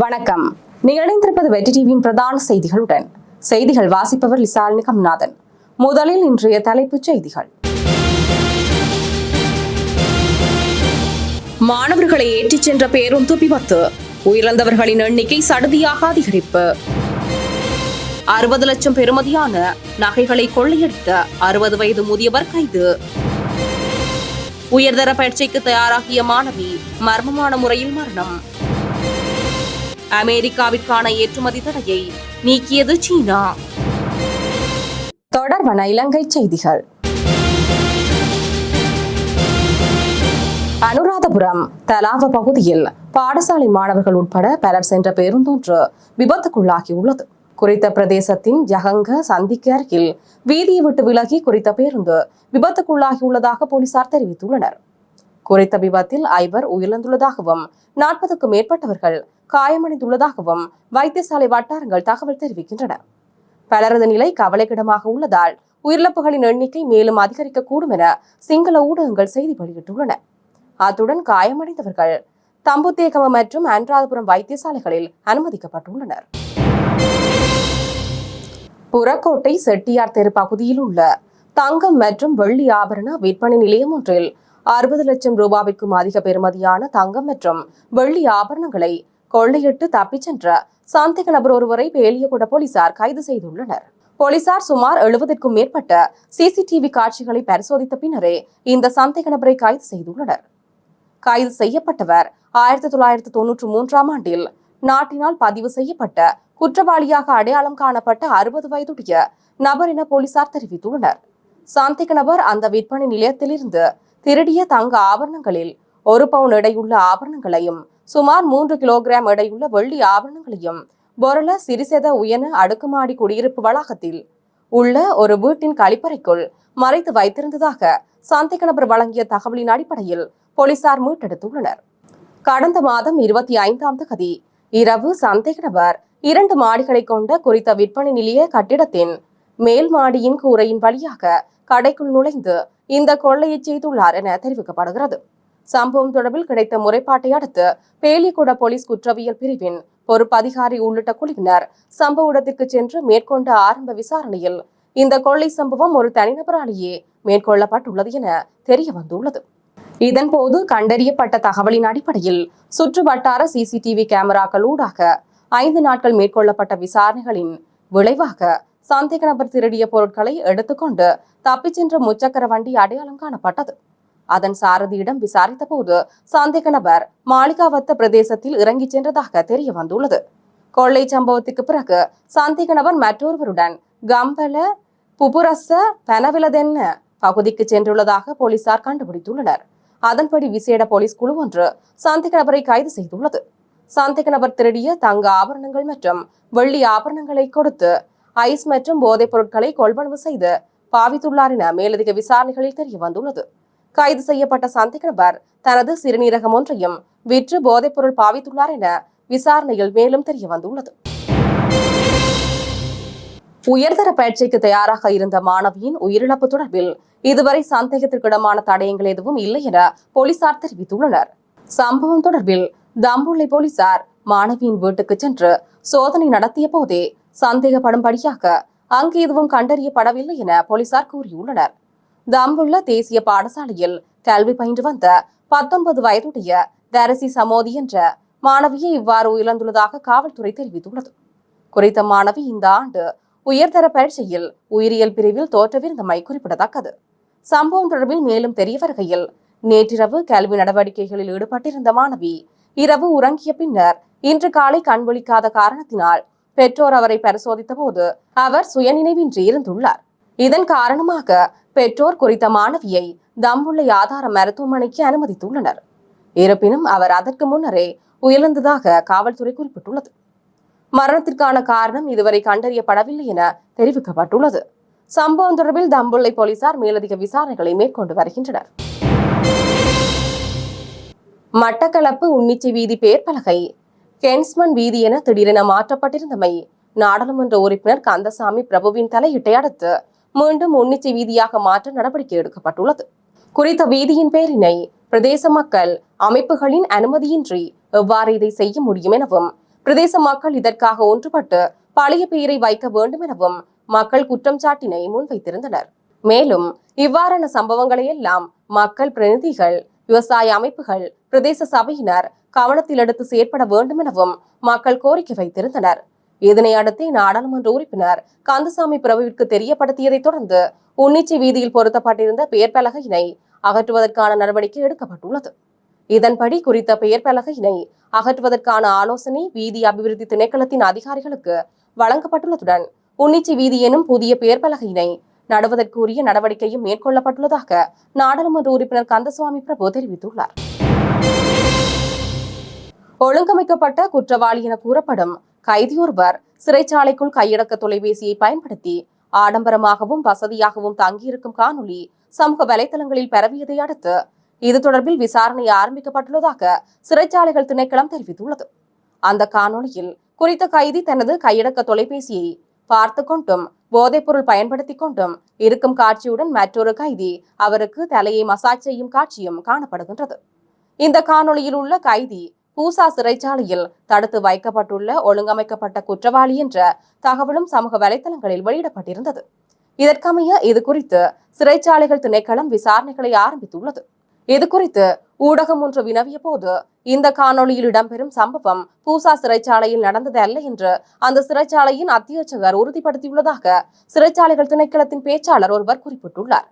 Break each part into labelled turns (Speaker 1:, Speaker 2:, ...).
Speaker 1: வணக்கம். நீங்கள் இணைந்திருப்பது வெற்றி டிவியின் பிரதான செய்திகளுடன். செய்திகள் வாசிப்பவர் லிசாலினி கம்நாதன். முதலில் இன்றைய தலைப்புச் செய்திகள். மாணவர்களை ஏற்றிச் சென்ற பேருந்து விபத்து, உயிரிழந்தவர்களின் எண்ணிக்கை சடுதியாக அதிகரிப்பு. 60 லட்சம் பெறுமதியான நகைகளை கொள்ளையடித்த 60 வயது முதியவர் கைது. உயர்தர பரீட்சைக்கு தயாராகிய மாணவி மர்மமான முறையில் மரணம். அமெரிக்காவிற்கான ஏற்றுமதி தடையை நீக்கியது சீனா. தொடர்பான இலங்கை செய்திகள். அனுராதபுரம் தலாவ பகுதியில் பாடசாலை மாணவர்கள் உட்பட பலர் சென்ற பேருந்தொன்று விபத்துக்குள்ளாகியுள்ளது. குறித்த பிரதேசத்தின் ஜகங்க சந்திக்கு அருகில் வீதியை விட்டு விலகி குறித்த பேருந்து விபத்துக்குள்ளாகியுள்ளதாக போலீசார் தெரிவித்துள்ளனர். குறித்த விபத்தில் 5 உயிரிழந்துள்ளதாகவும் 40க்கும் மேற்பட்டவர்கள் காயமடைந்துள்ளதாகவும் வைத்தியசாலை வட்டாரங்கள் தகவல் தெரிவிக்கின்றன. பலரது நிலை கவலைக்கிடமாக உள்ளதால் உயிரிழப்புகளின் எண்ணிக்கை மேலும் அதிகரிக்கக்கூடும் என சிங்கள ஊடகங்கள் செய்தி வெளியிட்டுள்ளன. அத்துடன் காயமடைந்தவர்கள் தம்புத்தேகம மற்றும் அனுராதபுரம் வைத்தியசாலைகளில் அனுமதிக்கப்பட்டுள்ளனர். புறக்கோட்டை செட்டியார் தெரு பகுதியில் உள்ள தங்கம் மற்றும் வெள்ளி ஆபரண விற்பனை நிலையம் ஒன்றில் 60 லட்சம் ரூபாய்க்கும் அதிக பெறுமதியான தங்கம் மற்றும் வெள்ளி ஆபரணங்களை கொள்ளையிட்டு தப்பிச் சென்ற சந்தேக நபர் ஒருவரை பேலியகுட போலீசார் கைது செய்துள்ளனர். போலீசார் சுமார் 70க்கும் மேற்பட்ட சிசிடிவி காட்சிகளை பரிசோதித்த பின்னரே இந்த சந்தேக நபரை கைது செய்துள்ளனர். கைது செய்யப்பட்டவர் 1993ஆம் ஆண்டில் நாட்டினால் பதிவு செய்யப்பட்ட குற்றவாளியாக அடையாளம் காணப்பட்ட 60 வயதுடைய நபர் என போலீசார் தெரிவித்துள்ளனர். சந்தேக நபர் அந்த விற்பனை நிலையத்திலிருந்து திருடிய தங்க ஆபரணங்களில் 1 பவுன் எடையுள்ள ஆபரணங்களையும் சுமார் 3 கிலோகிராம் எடையுள்ள வெள்ளி ஆபரணங்களையும் பொருள சிறிசெத உயன அடுக்குமாடி குடியிருப்பு வளாகத்தில் உள்ள ஒரு வீட்டின் கழிப்பறைக்குள் மறைத்து வைத்திருந்ததாக சந்தேக நபர் வழங்கிய தகவலின் அடிப்படையில் போலீசார் மீட்டெடுத்துள்ளனர். கடந்த மாதம் 25ஆம் தேதி இரவு சந்தேக நபர் 2 மாடிகளை கொண்ட குறித்த விற்பனை நிலைய கட்டிடத்தின் மேல் மாடியின் கூரையின் வழியாக கடைக்குள் நுழைந்து இந்த கொள்ளையை செய்துள்ளார் என தெரிவிக்கப்படுகிறது. சம்பவம் தொடர்பில் கிடைத்த முறைப்பாட்டை அடுத்து பேலியகுட போலீஸ் குற்றவியல் பிரிவின் பொறுப்பு அதிகாரி உள்ளிட்ட குழுவினர் சம்பவ இடத்திற்கு சென்று மேற்கொண்ட ஆரம்ப விசாரணையில் இந்த கொள்ளை சம்பவம் ஒரு தனிநபராலேயே மேற்கொள்ளப்பட்டுள்ளது என தெரிய வந்துள்ளது. இதன்போது கண்டறியப்பட்ட தகவலின் அடிப்படையில் சுற்று வட்டார சிசிடிவி கேமராக்கள் ஊடாக 5 நாட்கள் மேற்கொள்ளப்பட்ட விசாரணைகளின் விளைவாக சந்தேக நபர் திருடிய பொருட்களை எடுத்துக்கொண்டு தப்பிச் சென்ற முச்சக்கர வண்டி அடையாளம் காணப்பட்டது. அதன் சாரதியிடம் விசாரித்த போது சந்தேக நபர் மாளிகாவத்த பிரதேசத்தில் இறங்கிச் சென்றதாக தெரிய வந்துள்ளது. கொள்ளை சம்பவத்துக்கு பிறகு சந்தேக நபர் மற்றொருவருடன் கம்பல புபுரச பனவிலதென்ன பகுதிக்கு சென்றுள்ளதாக போலீசார் கண்டுபிடித்துள்ளனர். அதன்படி விசேட போலீஸ் குழு ஒன்று சந்தேக நபரை கைது செய்துள்ளது. சந்தேக நபர் திருடிய தங்க ஆபரணங்கள் மற்றும் வெள்ளி ஆபரணங்களை கொடுத்து ஐஸ் மற்றும் போதைப் பொருட்களை கொள்வனவு செய்து பாவித்துள்ளார் என மேலதிக விசாரணைகளில் தெரிய வந்துள்ளது. கைது செய்யப்பட்ட சந்தேக நபர் தனது சிறுநீரகம் ஒன்றையும் விற்று போதைப் பொருள் பாவித்துள்ளார் என விசாரணையில் மேலும் தெரிய வந்துள்ளது. உயர்தர பரீட்சைக்கு தயாராக இருந்த மாணவியின் உயிரிழப்பு தொடர்பில் இதுவரை சந்தேகத்திற்கிடமான தடயங்கள் எதுவும் இல்லை என போலீசார் தெரிவித்துள்ளனர். சம்பவம் தொடர்பில் தம்புள்ளை போலீசார் மாணவியின் வீட்டுக்கு சென்று சோதனை நடத்திய போதே சந்தேகப்படும்படியாக அங்கு எதுவும் கண்டறியப்படவில்லை என போலீசார் கூறியுள்ளனர். தம்புள்ள தேசிய பாடசாலையில் கல்வி பயின்று வந்த 19 வயதுடைய தரசி சமோதி என்ற மாணவியை இவ்வாறு உயிரிழந்துள்ளதாக காவல்துறை தெரிவித்துள்ளது. குறித்த மாணவி இந்த ஆண்டு உயர்தர பரீட்சையில் உயிரியல் பிரிவில் தோற்றவிருந்தமை குறிப்பிடத்தக்கது. சம்பவம் தொடர்பில் மேலும் தெரிய வருகையில் நேற்றிரவு கல்வி நடவடிக்கைகளில் ஈடுபட்டிருந்த மாணவி இரவு உறங்கிய பின்னர் இன்று காலை கண்விழிக்காத காரணத்தினால் பெற்றோர் அவரை பரிசோதித்த போது அவர் சுயநினைவின்றி இருந்துள்ளார். இதன் காரணமாக பெற்றோர் குறித்த மாணவியை தம்புள்ளை ஆதார மருத்துவமனைக்கு அனுமதித்துள்ளனர். இருப்பினும் அவர் அதற்கு முன்னரே உயிரிழந்ததாக காவல்துறை குறிப்பிட்டுள்ளது. மரணத்திற்கான காரணம் இதுவரை கண்டறியப்படவில்லை என தெரிவிக்கப்பட்டுள்ளது. சம்பவம் தொடர்பில் தம்புள்ளை போலீசார் மேலதிக விசாரணைகளை மேற்கொண்டு வருகின்றனர். மட்டக்களப்பு உன்னிச்சி வீதி பேர் பலகை கென்ஸ்மன் வீதி என திடீரென மாற்றப்பட்டிருந்தமை நாடாளுமன்ற உறுப்பினர் கந்தசாமி பிரபுவின் தலையீட்டை அடுத்து மீண்டும் உன்னிச்சி வீதியாக மாற்ற நடவடிக்கை எடுக்கப்பட்டுள்ளது. குறித்த வீதியின் பெயரினை பிரதேச மக்கள் அமைப்புகளின் அனுமதியின்றி எவ்வாறு இதை செய்ய முடியும் எனவும் பிரதேச மக்கள் இதற்காக ஒன்றுபட்டு பழைய பெயரை வைக்க வேண்டும் எனவும் மக்கள் குற்றம் சாட்டினை முன்வைத்திருந்தனர். மேலும் இவ்வாறான சம்பவங்களை எல்லாம் மக்கள் பிரதிநிதிகள், விவசாய அமைப்புகள், பிரதேச சபையினர் கவனத்தில் எடுத்து செயற்பட வேண்டும் எனவும் மக்கள் கோரிக்கை வைத்திருந்தனர். இதனை அடுத்து நாடாளுமன்ற உறுப்பினர் கந்தசாமி பிரபுவிற்கு தெரியப்படுத்தியதை தொடர்ந்து உன்னிச்சி வீதியில் பொருத்தப்பட்டிருந்த பெயர் பலகையினை அகற்றுவதற்கான நடவடிக்கை எடுக்கப்பட்டுள்ளது. இதன்படி குறித்த பெயர் பலகையினை அகற்றுவதற்கான ஆலோசனை வீதி அபிவிருத்தி திணைக்களத்தின் அதிகாரிகளுக்கு வழங்கப்பட்டுள்ளதுடன் உன்னிச்சி வீதி எனும் புதிய பெயர் பலகையினை நடுவதற்குரிய நடவடிக்கையும் மேற்கொள்ளப்பட்டுள்ளதாக நாடாளுமன்ற உறுப்பினர் கந்தசுவாமி பிரபு தெரிவித்துள்ளார். ஒழுங்கமைக்கப்பட்ட குற்றவாளி என கூறப்படும் கைதியொருவர் சிறைச்சாலைக்குள் கையடக்க தொலைபேசியை பயன்படுத்தி ஆடம்பரமாகவும் வசதியாகவும் தங்கியிருக்கும் காணொலி சமூக வலைதளங்களில் பரவியதை அடுத்து இது தொடர்பில் விசாரணை ஆரம்பிக்கப்பட்டுள்ளதாக சிறைச்சாலைகள் திணைக்களம் தெரிவித்துள்ளது. அந்த காணொலியில் குறித்த கைதி தனது கையடக்க தொலைபேசியை பார்த்து கொண்டும் போதைப்பொருள் பயன்படுத்தி கொண்டும் இருக்கும் காட்சியுடன் மற்றொரு கைதி அவருக்கு தலையை மசாஜ் செய்யும் காட்சியும் காணப்படுகின்றது. இந்த காணொலியில் உள்ள கைதி பூசா சிறைச்சாலையில் தடுத்து வைக்கப்பட்டுள்ள ஒழுங்கமைக்கப்பட்ட குற்றவாளி என்ற தகவலும் சமூக வலைதளங்களில் வெளியிடப்பட்டிருந்தது. இதற்கமைய இது குறித்து சிறைச்சாலைகள் திணைக்களம் விசாரணைகளை ஆரம்பித்துள்ளது. இது குறித்து ஊடகம் ஒன்று வினவிய போது இந்த காணொலியில் இடம்பெறும் சம்பவம் பூசா சிறைச்சாலையில் நடந்தது அல்ல என்று அந்த சிறைச்சாலையின் அத்தியட்சகர் உறுதிப்படுத்தியுள்ளதாக சிறைச்சாலைகள் திணைக்களத்தின் பேச்சாளர் ஒருவர் குறிப்பிட்டுள்ளார்.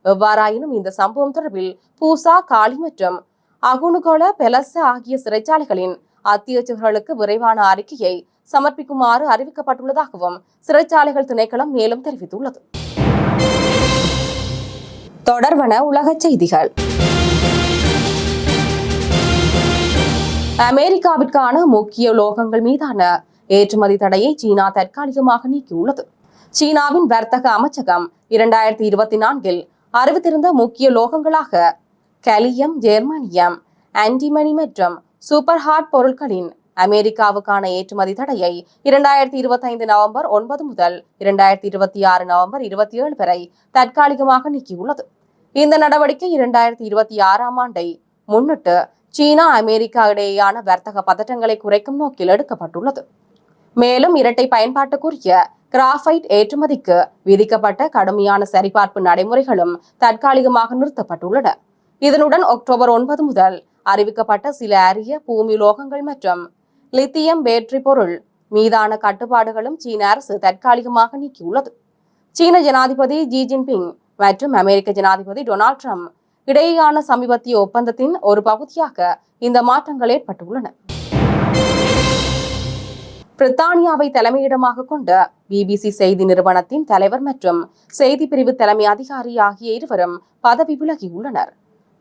Speaker 1: எவ்வாறாயினும் இந்த சம்பவம் தொடர்பில் பூசா, காலி மற்றும் அகுனுகொல, பெலச ஆகிய சிறைச்சாலைகளின் அத்தியட்சகர்களுக்கு விரைவான அறிக்கையை சமர்ப்பிக்குமாறு அறிவிக்கப்பட்டுள்ளதாகவும் சிறைச்சாலைகள் திணைக்களம் மேலும் தெரிவித்துள்ளது. தொடர்வன உலக செய்திகள். அமெரிக்காவிற்கான முக்கிய உலோகங்கள் மீதான ஏற்றுமதி தடையை சீனா தற்காலிகமாக நீக்கியுள்ளது. சீனாவின் வர்த்தக அமைச்சகம் 2024 அறிவித்திருந்த முக்கிய உலோகங்களாக கலியம், ஜெர்மானியம், ஆன்டிமனி மற்றும் சூப்பர் ஹார்ட் பொருட்களின் அமெரிக்காவுக்கான ஏற்றுமதி தடையை 2025 நவம்பர் 9 முதல் 2026 நவம்பர் 27 வரை தற்காலிகமாக நீக்கியுள்ளது. இந்த நடவடிக்கை 2026ஆம் ஆண்டை முன்னிட்டு சீனா, அமெரிக்கா இடையேயான வர்த்தக பதட்டங்களை குறைக்கும் நோக்கில் எடுக்கப்பட்டுள்ளது. மேலும் இரட்டை பயன்பாட்டுக்குரிய கிராஃபைட் ஏற்றுமதிக்கு விதிக்கப்பட்ட கடுமையான சரிபார்ப்பு நடைமுறைகளும் தற்காலிகமாக நிறுத்தப்பட்டுள்ளன. இதனுடன் அக்டோபர் 9 முதல் அறிவிக்கப்பட்ட சில அரிய பூமி உலோகங்கள் மற்றும் லித்தியம் பேட்டரி பொருள் மீதான கட்டுப்பாடுகளும் சீன அரசு தற்காலிகமாக நீக்கியுள்ளது. சீன ஜனாதிபதி ஜி ஜின்பிங் மற்றும் அமெரிக்க ஜனாதிபதி டொனால்ட் ட்ரம்ப் இடையேயான சமீபத்திய ஒப்பந்தத்தின் ஒரு பகுதியாக இந்த மாற்றங்கள் ஏற்பட்டுள்ளன. பிரித்தானியாவை தலைமையிடமாக கொண்ட பிபிசி செய்தி நிறுவனத்தின் தலைவர் மற்றும் செய்தி பிரிவு தலைமை அதிகாரி ஆகிய இருவரும் பதவி விலகியுள்ளனர்.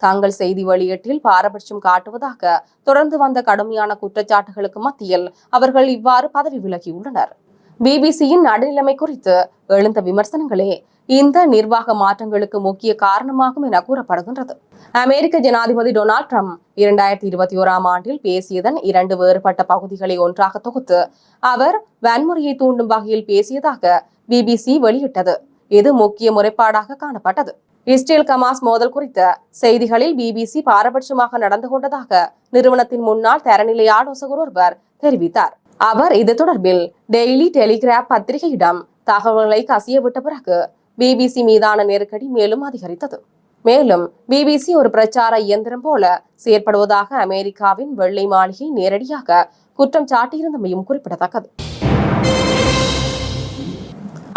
Speaker 1: தாங்கள் செய்தி வெளியீட்டில் பாரபட்சம் காட்டுவதாக தொடர்ந்து வந்த கடுமையான குற்றச்சாட்டுகளுக்கு மத்தியில் அவர்கள் இவ்வாறு பதவி விலகியுள்ளனர். பிபிசியின் நடுநிலைமை குறித்து எழுந்த விமர்சனங்களே இந்த நிர்வாக மாற்றங்களுக்கு முக்கிய காரணமாகும் என கூறப்படுகின்றது. அமெரிக்க ஜனாதிபதி டொனால்ட் ட்ரம்ப் 2021ஆம் ஆண்டில் பேசியதன் 2 வேறுபட்ட பகுதிகளை ஒன்றாக தொகுத்து அவர் வன்முறையை தூண்டும் வகையில் பேசியதாக பிபிசி வெளியிட்டது. இது முக்கிய முறைப்பாடாக காணப்பட்டது. இஸ்ரேல் ஹமாஸ் மோதல் குறித்த செய்திகளில் பிபிசி பாரபட்சமாக நடந்து கொண்டதாக நிறுவனத்தின் முன்னாள் தரநிலை ஆலோசகர் ஒருவர் தெரிவித்தார். அவர் இது தொடர்பில் டெய்லி டெலிகிராப் பத்திரிகையிடம் தகவல்களை கசியவிட்ட பிறகு பிபிசி மீதான நெருக்கடி மேலும் அதிகரித்தது. மேலும் பிபிசி ஒரு பிரச்சார இயந்திரம் போல செயற்படுவதாக அமெரிக்காவின் வெள்ளை மாளிகை நேரடியாக குற்றம் சாட்டியிருந்தமையும் குறிப்பிடத்தக்கது.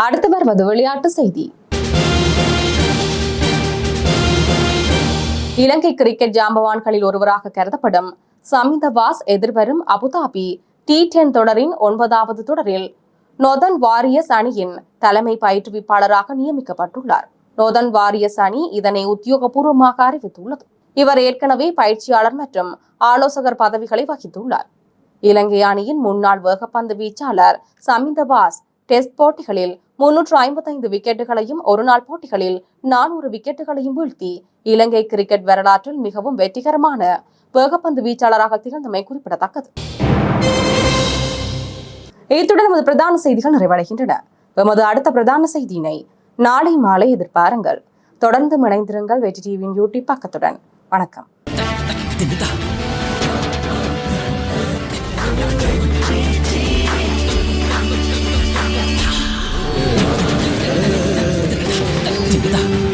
Speaker 1: அடுத்து வருவது விளையாட்டு செய்தி. இலங்கை கிரிக்கெட் ஜாம்பவான்களில் ஒருவராக கருதப்படும் சமிந்த வாஸ் எதிர்வரும் அபுதாபி T10 தொடரின் 9வது தொடரில் நொதர்ன் வாரியர்ஸ் அணியின் தலைமை பயிற்றுவிப்பாளராக நியமிக்கப்பட்டுள்ளார். நொதர்ன் வாரியர்ஸ் அணி இதனை உத்தியோகபூர்வமாக அறிவித்துள்ளது. இவர் ஏற்கனவே பயிற்சியாளர் மற்றும் ஆலோசகர் பதவிகளை வகித்துள்ளார். இலங்கை அணியின் முன்னாள் வேகப்பந்து வீச்சாளர் சமிந்த வாஸ் டெஸ்ட் போட்டிகளில் 355 விக்கெட்டுகளையும் ஒருநாள் போட்டிகளில் 400 விக்கெட்டுகளையும் வீழ்த்தி இலங்கை கிரிக்கெட் வரலாற்றில் மிகவும் வெற்றிகரமான வேகப்பந்து வீச்சாளராக திகழ்ந்தமை குறிப்பிடத்தக்கது. இத்துடன் நமது பிரதான செய்திகள் நிறைவடைகின்றன. எமது அடுத்த பிரதான செய்தியினை நாளை மாலை எதிர்பாருங்கள். தொடர்ந்து இணைந்திருங்கள் வெற்றி டிவியின் யூடியூப் பக்கத்துடன். வணக்கம்.
Speaker 2: இதா